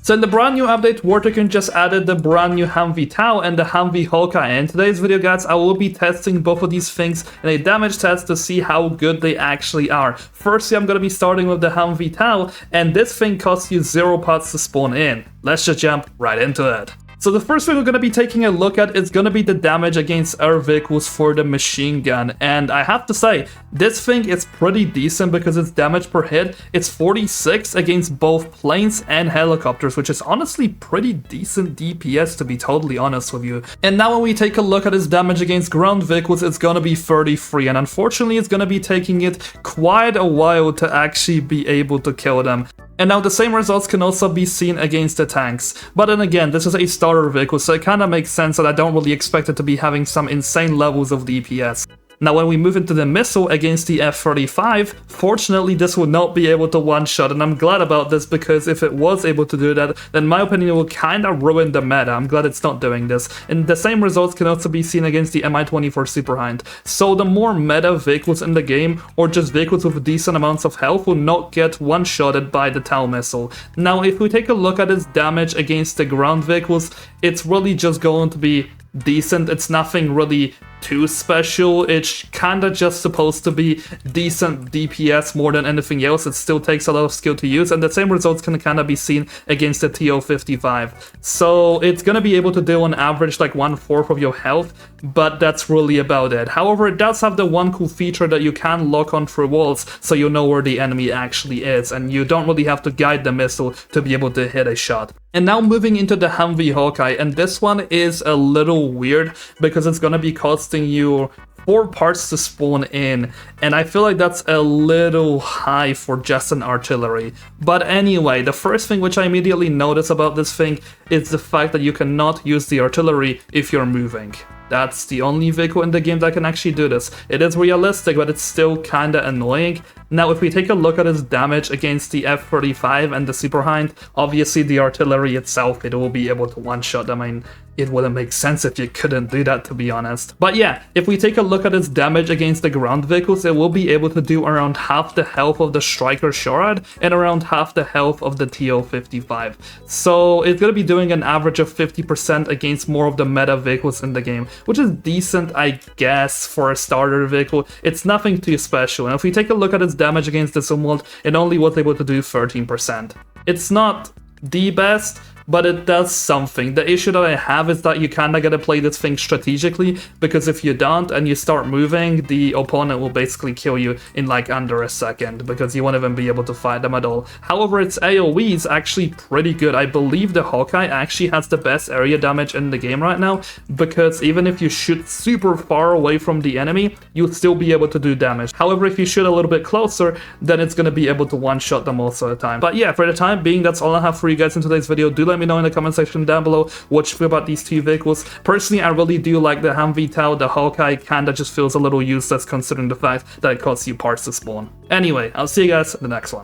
So in the brand new update, Tycoon just added the brand new Humvee Tau and the Humvee Hawkeye. And in today's video, guys, I will be testing both of these things in a damage test to see how good they actually are. Firstly, I'm going to be starting with the Humvee Tau, and this thing costs you 0 pots to spawn in. Let's just jump right into it. So the first thing we're going to be taking a look at is going to be the damage against air vehicles for the machine gun. And I have to say, this thing is pretty decent because its damage per hit, it's 46 against both planes and helicopters, which is honestly pretty decent DPS, to be totally honest with you. And now when we take a look at its damage against ground vehicles, it's going to be 33. And unfortunately, it's going to be taking it quite a while to actually be able to kill them. And now the same results can also be seen against the tanks. But then again, this is a starter vehicle, so it kinda makes sense that I don't really expect it to be having some insane levels of DPS. Now when we move into the missile against the F-35, fortunately this will not be able to one-shot, and I'm glad about this because if it was able to do that, then in my opinion it will kinda ruin the meta. I'm glad it's not doing this. And the same results can also be seen against the Mi-24 Super Hind. So the more meta vehicles in the game, or just vehicles with decent amounts of health, will not get one-shotted by the Tau missile. Now if we take a look at its damage against the ground vehicles, it's really just going to be decent. It's nothing really too special. It's kinda just supposed to be decent DPS more than anything else. It still takes a lot of skill to use, and the same results can kinda be seen against the TO-55. So it's gonna be able to deal on average like 1/4 of your health, but that's really about it. However, it does have the one cool feature that you can lock on through walls, so you know where the enemy actually is, and you don't really have to guide the missile to be able to hit a shot. And now moving into the Humvee Hawkeye, and this one is a little weird because it's gonna be costing you 4 parts to spawn in, and I feel like that's a little high for just an artillery. But anyway, the first thing which I immediately notice about this thing is the fact that you cannot use the artillery if you're moving. That's the only vehicle in the game that can actually do this. It is realistic, but it's still kinda annoying. Now, if we take a look at its damage against the F-35 and the Super Hind, obviously the artillery itself, it will be able to one-shot them. I mean, it wouldn't make sense if you couldn't do that, to be honest. But yeah, if we take a look at its damage against the ground vehicles, it will be able to do around half the health of the Striker Shorad and around half the health of the TO-55. So it's gonna be doing an average of 50% against more of the meta vehicles in the game, which is decent, I guess, for a starter vehicle. It's nothing too special. And if we take a look at its damage against the Zumwalt, it only was able to do 13%. It's not the best, but it does something. The issue that I have is that you kinda gotta play this thing strategically, because if you don't and you start moving, the opponent will basically kill you in like under a second, because you won't even be able to fight them at all. However, its AoE is actually pretty good. I believe the Hawkeye actually has the best area damage in the game right now, because even if you shoot super far away from the enemy, you'll still be able to do damage. However, if you shoot a little bit closer, then it's gonna be able to one-shot them most of the time. But yeah, for the time being, that's all I have for you guys in today's video. Do let me know in the comment section down below what you feel about these two vehicles. Personally, I really do like the Humvee Tau. The Hawkeye kinda just feels a little useless considering the fact that it costs you parts to spawn. Anyway, I'll see you guys in the next one.